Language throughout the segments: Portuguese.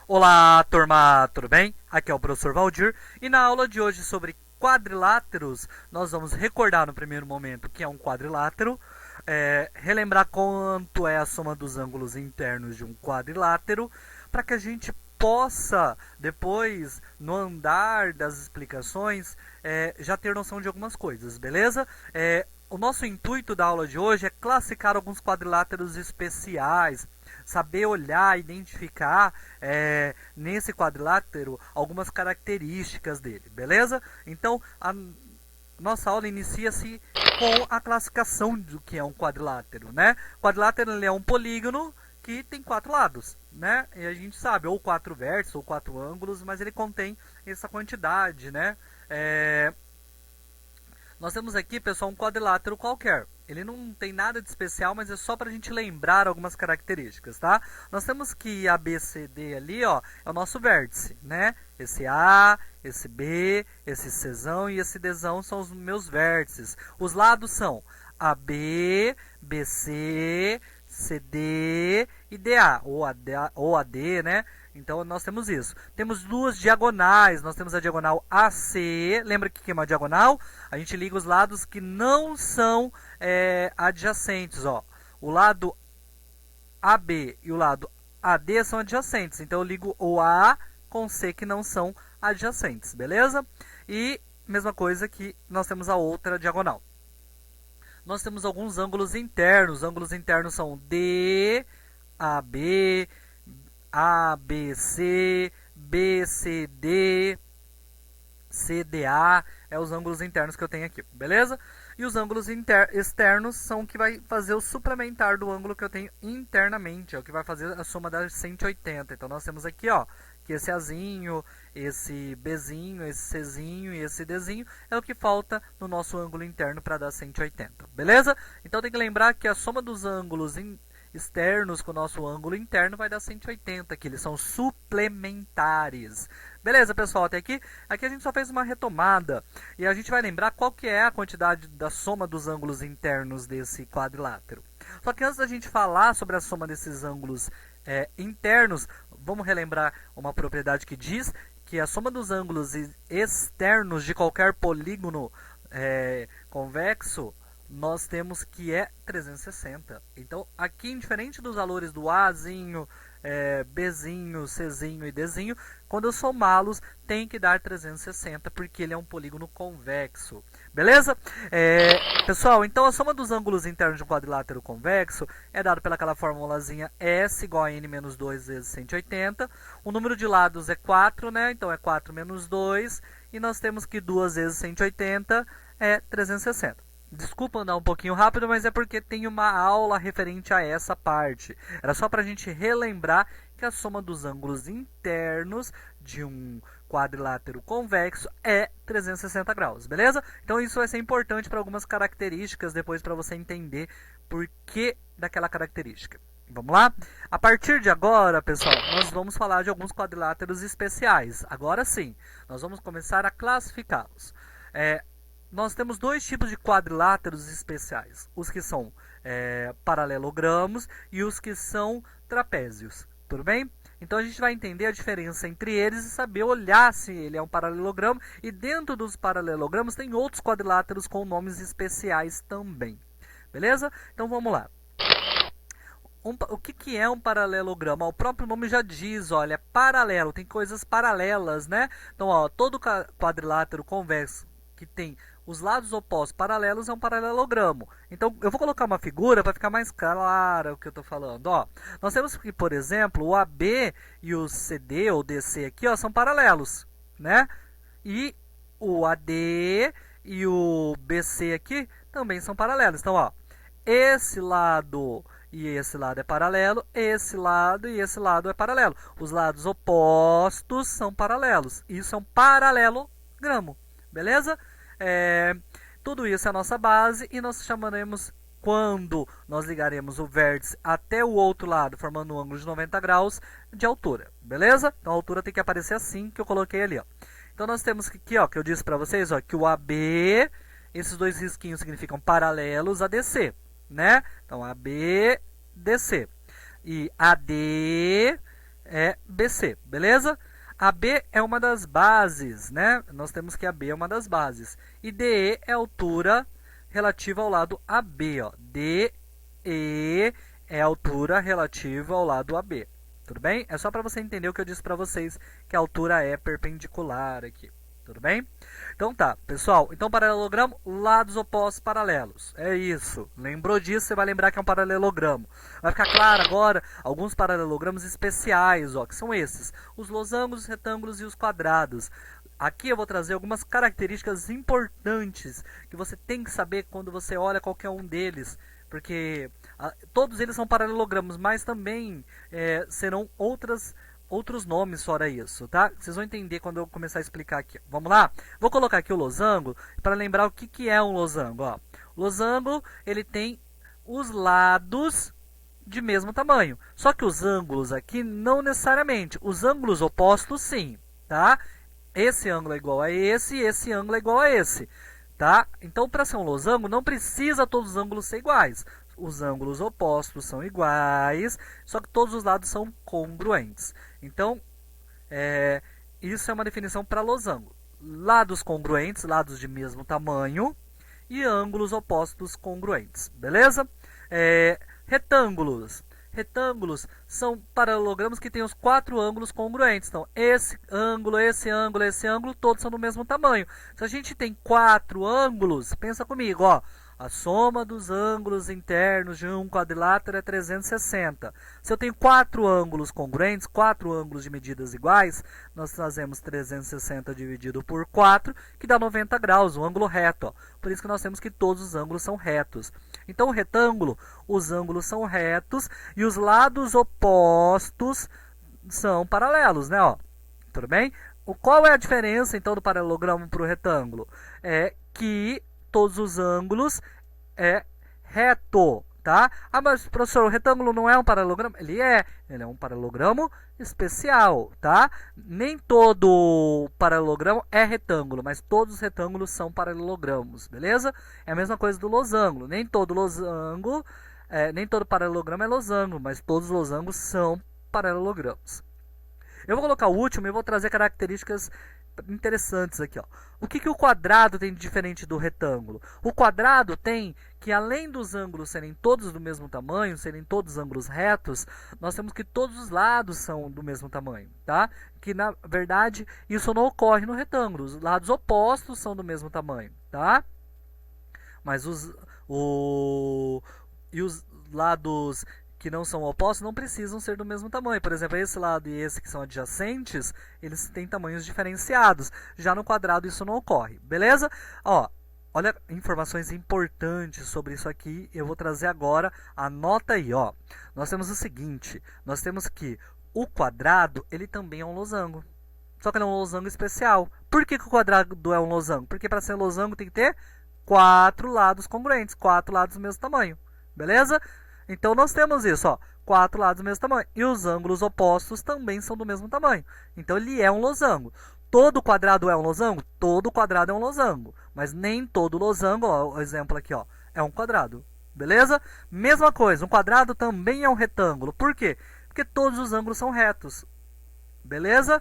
Olá, turma, tudo bem? Aqui é o professor Valdir e na aula de hoje sobre quadriláteros, nós vamos recordar no primeiro momento o que é um quadrilátero, relembrar quanto é a soma dos ângulos internos de um quadrilátero, para que a gente possa, depois, no andar das explicações, já ter noção de algumas coisas, beleza? O nosso intuito da aula de hoje é classificar alguns quadriláteros especiais, saber olhar, identificar nesse quadrilátero algumas características dele, beleza? Então, a nossa aula inicia-se com a classificação do que é um quadrilátero, né? O quadrilátero ele é um polígono que tem 4 lados, né? E a gente sabe, ou 4 vértices, ou 4 ângulos, mas ele contém essa quantidade, né? Nós temos aqui, pessoal, um quadrilátero qualquer. Ele não tem nada de especial, mas é só para a gente lembrar algumas características, tá? Nós temos que A, B, C, D ali, ó, é o nosso vértice, né? Esse A, esse B, esse Czão e esse Dzão são os meus vértices. Os lados são AB, BC, CD e DA, ou AD, né? Então, nós temos isso. Temos duas diagonais. Nós temos a diagonal AC. Lembra que é uma diagonal? A gente liga os lados que não são adjacentes. Ó. O lado AB e o lado AD são adjacentes. Então, eu ligo o A com C que não são adjacentes. Beleza? E, mesma coisa que nós temos a outra diagonal. Nós temos alguns ângulos internos. Os ângulos internos são D, AB, ABC, BCD, CDA, os ângulos internos que eu tenho aqui, beleza? E os ângulos externos são o que vai fazer o suplementar do ângulo que eu tenho internamente, é o que vai fazer a soma das 180. Então, nós temos aqui, ó, que esse Azinho, esse Bzinho, esse Czinho e esse Dzinho é o que falta no nosso ângulo interno para dar 180, beleza? Então, tem que lembrar que a soma dos ângulos externos com o nosso ângulo interno vai dar 180, que eles são suplementares. Beleza, pessoal, até aqui? Aqui a gente só fez uma retomada e a gente vai lembrar qual que é a quantidade da soma dos ângulos internos desse quadrilátero. Só que antes da gente falar sobre a soma desses ângulos internos, vamos relembrar uma propriedade que diz que a soma dos ângulos externos de qualquer polígono convexo nós temos que é 360. Então, aqui, indiferente dos valores do Azinho, Bzinho, Czinho e Dzinho, quando eu somá-los, tem que dar 360, porque ele é um polígono convexo. Beleza? Pessoal, então a soma dos ângulos internos de um quadrilátero convexo é dada pelaquela formulazinha S igual a N menos 2 vezes 180. O número de lados é 4, né? Então, é 4 menos 2. E nós temos que 2 vezes 180 é 360. Desculpa andar um pouquinho rápido, mas é porque tem uma aula referente a essa parte. Era só para a gente relembrar que a soma dos ângulos internos de um quadrilátero convexo é 360 graus, beleza? Então isso vai ser importante para algumas características depois para você entender por que daquela característica. Vamos lá? A partir de agora, pessoal, nós vamos falar de alguns quadriláteros especiais. Agora sim, nós vamos começar a classificá-los. Nós temos dois tipos de quadriláteros especiais, os que são paralelogramos e os que são trapézios, tudo bem? Então a gente vai entender a diferença entre eles e saber olhar se ele é um paralelogramo, e dentro dos paralelogramos tem outros quadriláteros com nomes especiais também, beleza? Então vamos lá. O que é um paralelogramo? O próprio nome já diz, olha, é paralelo, tem coisas paralelas, né? Então, ó, todo quadrilátero convexo que tem os lados opostos paralelos é um paralelogramo. Então, eu vou colocar uma figura para ficar mais claro o que eu estou falando. Ó, nós temos que, por exemplo, o AB e o CD ou DC aqui, ó, são paralelos, né? E o AD e o BC aqui também são paralelos. Então, ó, esse lado e esse lado é paralelo, esse lado e esse lado é paralelo. Os lados opostos são paralelos. Isso é um paralelogramo. Beleza? Tudo isso é a nossa base e nós chamaremos, quando nós ligaremos o vértice até o outro lado, formando um ângulo de 90 graus, de altura. Beleza? Então a altura tem que aparecer assim que eu coloquei ali. Ó. Então nós temos aqui, ó, que eu disse para vocês, ó, que o AB, esses dois risquinhos significam paralelos a DC. Né? Então AB, DC. E AD é BC, beleza? AB é uma das bases, né? Nós temos que AB é uma das bases. E DE é a altura relativa ao lado AB, ó. DE é a altura relativa ao lado AB. Tudo bem? É só para você entender o que eu disse para vocês, que a altura é perpendicular aqui. Tudo bem? Então tá, pessoal. Então, paralelogramo, lados opostos paralelos. É isso. Lembrou disso, você vai lembrar que é um paralelogramo. Vai ficar claro agora alguns paralelogramos especiais, ó, que são esses. Os losangos, os retângulos e os quadrados. Aqui eu vou trazer algumas características importantes que você tem que saber quando você olha qualquer um deles. Porque todos eles são paralelogramos, mas também serão outros nomes fora isso, tá? Vocês vão entender quando eu começar a explicar aqui. Vamos lá? Vou colocar aqui o losango para lembrar o que é um losango. Ó. O losango, ele tem os lados de mesmo tamanho. Só que os ângulos aqui não necessariamente. Os ângulos opostos sim, tá? Esse ângulo é igual a esse e esse ângulo é igual a esse. Tá? Então, para ser um losango, não precisa todos os ângulos ser iguais. Os ângulos opostos são iguais, só que todos os lados são congruentes. Então, isso é uma definição para losango. Lados congruentes, lados de mesmo tamanho, e ângulos opostos congruentes. Beleza? Retângulos. Retângulos são paralelogramos que têm os 4 ângulos congruentes. Então, esse ângulo, esse ângulo, esse ângulo, todos são do mesmo tamanho. Se a gente tem 4 ângulos, pensa comigo, ó. A soma dos ângulos internos de um quadrilátero é 360. Se eu tenho 4 ângulos congruentes, 4 ângulos de medidas iguais, nós fazemos 360 dividido por 4, que dá 90 graus, um ângulo reto. Ó. Por isso que nós temos que todos os ângulos são retos. Então, o retângulo, os ângulos são retos e os lados opostos são paralelos, né? Ó, tudo bem? Qual é a diferença, então, do paralelogramo para o retângulo? É que todos os ângulos é reto, tá? Ah, mas professor, o retângulo não é um paralelogramo? Ele é um paralelogramo especial, tá? Nem todo paralelogramo é retângulo, mas todos os retângulos são paralelogramos, beleza? É a mesma coisa do losango, nem todo losango, nem todo paralelogramo é losango, mas todos os losangos são paralelogramos. Eu vou colocar o último e vou trazer características interessantes aqui, ó. O que o quadrado tem de diferente do retângulo? O quadrado tem que, além dos ângulos serem todos do mesmo tamanho, serem todos ângulos retos, nós temos que todos os lados são do mesmo tamanho, tá? Que, na verdade, isso não ocorre no retângulo. Os lados opostos são do mesmo tamanho, tá? Mas os lados que não são opostos não precisam ser do mesmo tamanho. Por exemplo, esse lado e esse que são adjacentes, eles têm tamanhos diferenciados. Já no quadrado isso não ocorre, beleza? Ó, olha informações importantes sobre isso aqui, eu vou trazer agora, anota aí, ó. Nós temos o seguinte, nós temos que o quadrado, ele também é um losango. Só que ele é um losango especial. Por que o quadrado é um losango? Porque para ser losango tem que ter 4 lados congruentes, 4 lados do mesmo tamanho, beleza? Então, nós temos isso, ó, 4 lados do mesmo tamanho. E os ângulos opostos também são do mesmo tamanho. Então, ele é um losango. Todo quadrado é um losango? Todo quadrado é um losango. Mas nem todo losango, ó, o exemplo aqui, ó, é um quadrado. Beleza? Mesma coisa, um quadrado também é um retângulo. Por quê? Porque todos os ângulos são retos. Beleza?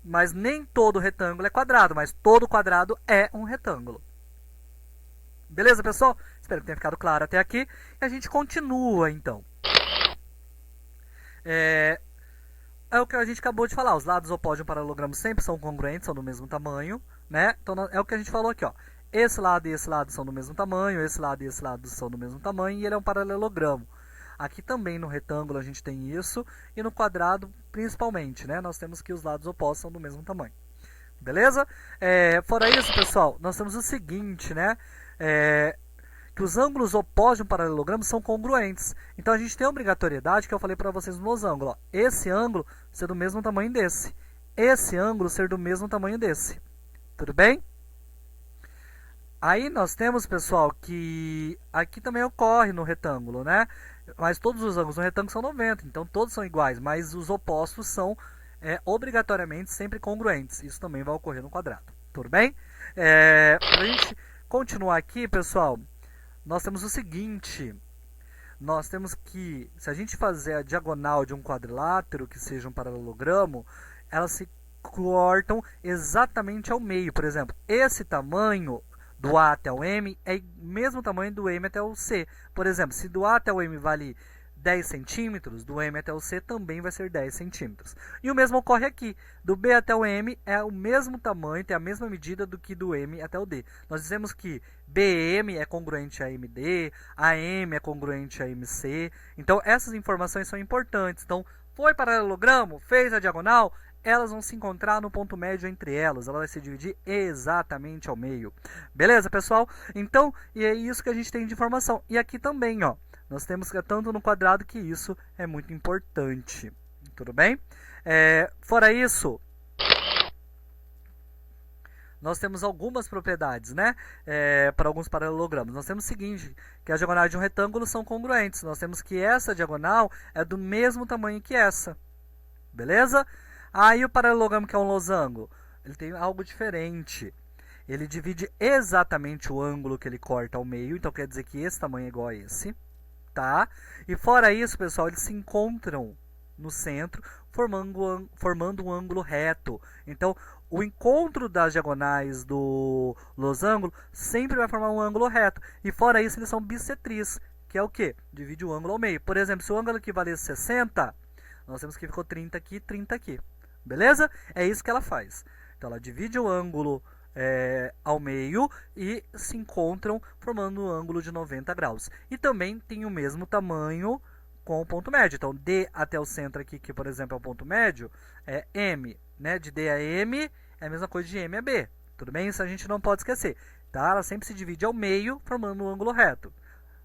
Mas nem todo retângulo é quadrado, mas todo quadrado é um retângulo. Beleza, pessoal? Espero que tenha ficado claro até aqui. E a gente continua, então. É o que a gente acabou de falar. Os lados opostos de um paralelogramo sempre são congruentes, são do mesmo tamanho, né? Então, é o que a gente falou aqui, ó. Esse lado e esse lado são do mesmo tamanho, esse lado e esse lado são do mesmo tamanho, e ele é um paralelogramo. Aqui também no retângulo a gente tem isso, e no quadrado principalmente, né? Nós temos que os lados opostos são do mesmo tamanho. Beleza? Fora isso, pessoal, nós temos o seguinte, né? Que os ângulos opostos de um paralelogramo são congruentes. Então, a gente tem a obrigatoriedade que eu falei para vocês no losango. Ó, esse ângulo ser do mesmo tamanho desse. Esse ângulo ser do mesmo tamanho desse. Tudo bem? Aí nós temos, pessoal, que aqui também ocorre no retângulo, né? Mas todos os ângulos no retângulo são 90, então todos são iguais, mas os opostos são obrigatoriamente sempre congruentes. Isso também vai ocorrer no quadrado. Tudo bem? Para a gente continuar aqui, pessoal, nós temos o seguinte. nós temos que, se a gente fazer a diagonal de um quadrilátero, que seja um paralelogramo, elas se cortam exatamente ao meio. Por exemplo, esse tamanho do A até o M é o mesmo tamanho do M até o C. Por exemplo, se do A até o M vale 10 centímetros, do M até o C também vai ser 10 centímetros. E o mesmo ocorre aqui. Do B até o M é o mesmo tamanho, tem a mesma medida do que do M até o D. Nós dizemos que BM é congruente a MD, AM é congruente a MC. Então, essas informações são importantes. Então, foi paralelogramo, fez a diagonal, elas vão se encontrar no ponto médio entre elas. Ela vai se dividir exatamente ao meio. Beleza, pessoal? Então, e é isso que a gente tem de informação. E aqui também, ó. Nós temos tanto no quadrado que isso é muito importante. Tudo bem? Fora isso, nós temos algumas propriedades, né? Para alguns paralelogramas. Nós temos o seguinte, que as diagonais de um retângulo são congruentes. Nós temos que essa diagonal é do mesmo tamanho que essa. Beleza? Aí o paralelogramo que é um losango, ele tem algo diferente. Ele divide exatamente o ângulo que ele corta ao meio. Então quer dizer que esse tamanho é igual a esse. Tá? E fora isso, pessoal, eles se encontram no centro, formando um ângulo reto. Então, o encontro das diagonais do losango sempre vai formar um ângulo reto. E fora isso, eles são bissetris, que é o quê? Divide o ângulo ao meio. Por exemplo, se o ângulo aqui valesse 60, nós temos que ficou 30 aqui, 30 aqui. Beleza? É isso que ela faz. Então, ela divide o ângulo ao meio e se encontram formando um ângulo de 90 graus. E também tem o mesmo tamanho com o ponto médio. Então, D até o centro aqui, que por exemplo é o ponto médio, é M. Né? De D a M é a mesma coisa de M a B. Tudo bem? Isso a gente não pode esquecer. Tá? Ela sempre se divide ao meio, formando um ângulo reto.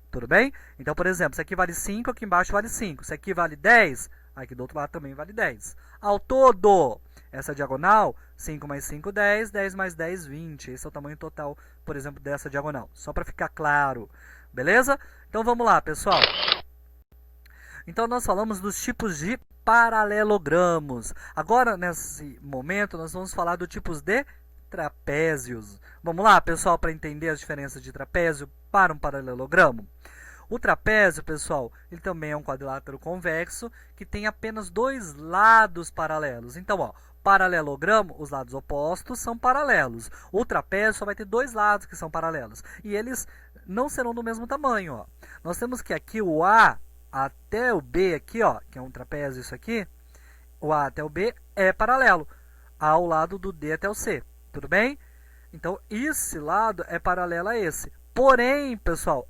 Tudo bem? Então, por exemplo, se aqui vale 5, aqui embaixo vale 5. Se aqui vale 10, aqui do outro lado também vale 10. Ao todo, essa diagonal, 5 mais 5, 10, 10 mais 10, 20. Esse é o tamanho total, por exemplo, dessa diagonal. Só para ficar claro. Beleza? Então, vamos lá, pessoal. Então, nós falamos dos tipos de paralelogramos. Agora, nesse momento, nós vamos falar dos tipos de trapézios. Vamos lá, pessoal, para entender as diferenças de trapézio para um paralelogramo. O trapézio, pessoal, ele também é um quadrilátero convexo que tem apenas dois lados paralelos. Então, ó, paralelogramo, os lados opostos são paralelos. O trapézio só vai ter dois lados que são paralelos. E eles não serão do mesmo tamanho. Ó. Nós temos que aqui o A até o B, aqui, ó, que é um trapézio isso aqui, o A até o B é paralelo ao lado do D até o C. Tudo bem? Então, esse lado é paralelo a esse. Porém, pessoal,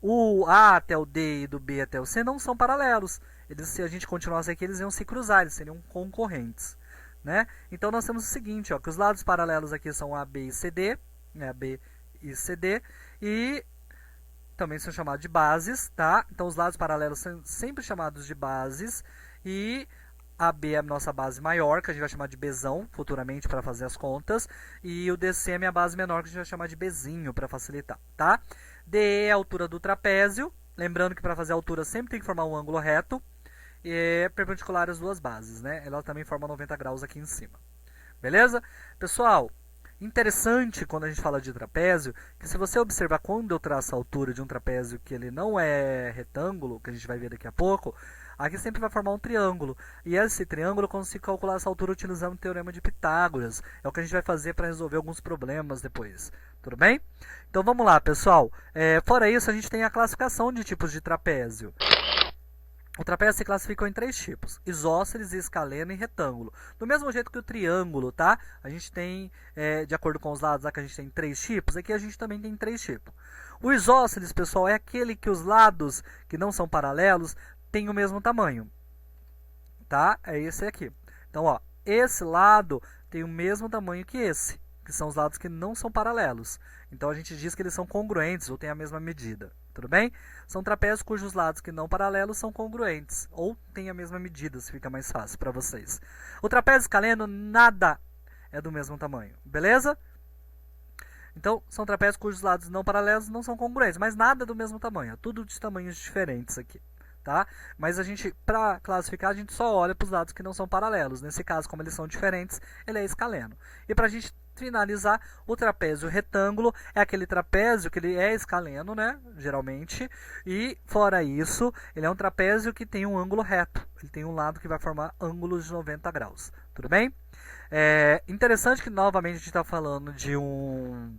o A até o D e do B até o C não são paralelos. Eles, se a gente continuasse aqui, eles iam se cruzar, eles seriam concorrentes. Né? Então, nós temos o seguinte, ó, que os lados paralelos aqui são A, B e CD, né? B e CD, e também são chamados de bases. Tá? Então, os lados paralelos são sempre chamados de bases, e a B é a nossa base maior, que a gente vai chamar de Bzão, futuramente, para fazer as contas. E o DC é a minha base menor, que a gente vai chamar de Bzinho, para facilitar. Tá? DE é a altura do trapézio. Lembrando que para fazer a altura sempre tem que formar um ângulo reto. E é perpendicular às duas bases. Né? Ela também forma 90 graus aqui em cima. Beleza? Pessoal, interessante quando a gente fala de trapézio, que se você observar quando eu traço a altura de um trapézio que ele não é retângulo, que a gente vai ver daqui a pouco, aqui sempre vai formar um triângulo. E esse triângulo eu consigo calcular essa altura utilizando o teorema de Pitágoras. É o que a gente vai fazer para resolver alguns problemas depois. Tudo bem? Então vamos lá, pessoal. Fora isso, a gente tem a classificação de tipos de trapézio. O trapézio se classificou em três tipos: isósceles, escaleno e retângulo. Do mesmo jeito que o triângulo, tá? A gente tem, de acordo com os lados, lá que a gente tem três tipos, aqui a gente também tem três tipos. O isósceles, pessoal, é aquele que os lados que não são paralelos têm o mesmo tamanho. Tá? É esse aqui. Então, ó, esse lado tem o mesmo tamanho que esse, que são os lados que não são paralelos. Então, a gente diz que eles são congruentes ou têm a mesma medida. Tudo bem? São trapézios cujos lados que não paralelos são congruentes ou têm a mesma medida, se fica mais fácil para vocês. O trapézio escaleno, nada é do mesmo tamanho. Beleza? Então, são trapézios cujos lados não paralelos não são congruentes, mas nada do mesmo tamanho. É tudo de tamanhos diferentes aqui. Tá? Mas a gente, para classificar, a gente só olha para os lados que não são paralelos. Nesse caso, como eles são diferentes, ele é escaleno. E para a gente finalizar, o trapézio retângulo é aquele trapézio que ele é escaleno, né, geralmente, e fora isso, ele é um trapézio que tem um ângulo reto, ele tem um lado que vai formar ângulos de 90 graus, tudo bem? É interessante que novamente a gente está falando de um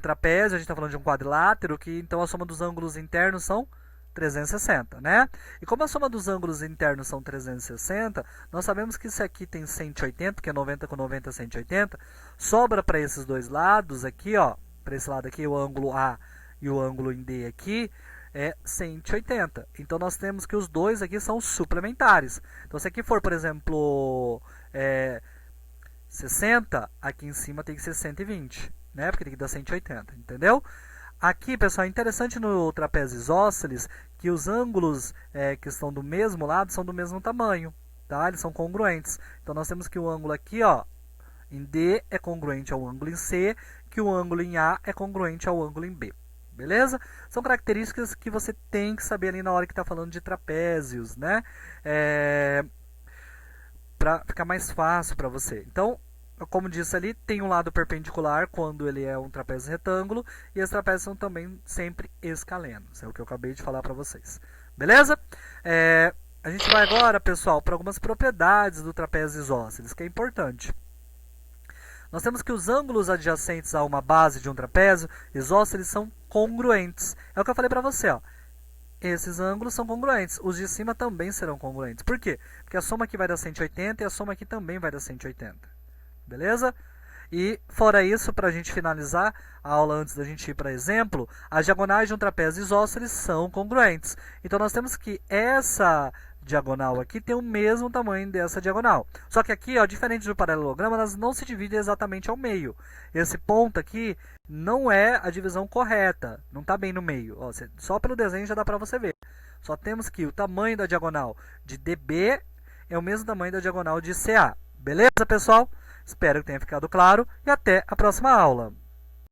trapézio, a gente está falando de um quadrilátero, que então a soma dos ângulos internos são 360, né? E como a soma dos ângulos internos são 360, nós sabemos que isso aqui tem 180, que é 90 com 90 é 180, sobra para esses dois lados aqui, ó, para esse lado aqui, o ângulo A e o ângulo em D aqui, é 180. Então nós temos que os dois aqui são suplementares. Então se aqui for, por exemplo, 60, aqui em cima tem que ser 120, né? Porque tem que dar 180, entendeu? Aqui, pessoal, é interessante no trapézio isósceles que os ângulos que estão do mesmo lado são do mesmo tamanho, tá? Eles são congruentes. Então nós temos que o ângulo aqui, ó, em D é congruente ao ângulo em C, que o ângulo em A é congruente ao ângulo em B. Beleza? São características que você tem que saber ali na hora que está falando de trapézios, né? Para ficar mais fácil para você. Então, como disse ali, tem um lado perpendicular quando ele é um trapézio retângulo, e os trapézios são também sempre escalenos. É o que eu acabei de falar para vocês. Beleza? A gente vai agora, pessoal, para algumas propriedades do trapézio isósceles, que é importante. Nós temos que os ângulos adjacentes a uma base de um trapézio isósceles são congruentes. É o que eu falei para você, ó. Esses ângulos são congruentes. Os de cima também serão congruentes. Por quê? Porque a soma aqui vai dar 180 e a soma aqui também vai dar 180. Beleza? E fora isso, para a gente finalizar a aula antes da gente ir para exemplo, as diagonais de um trapézio isósceles são congruentes. Então nós temos que essa diagonal aqui tem o mesmo tamanho dessa diagonal. Só que aqui, ó, diferente do paralelograma, elas não se dividem exatamente ao meio. Esse ponto aqui não é a divisão correta, não está bem no meio. Ó, só pelo desenho já dá para você ver. Só temos que o tamanho da diagonal de DB é o mesmo tamanho da diagonal de CA. Beleza, pessoal? Espero que tenha ficado claro e até a próxima aula.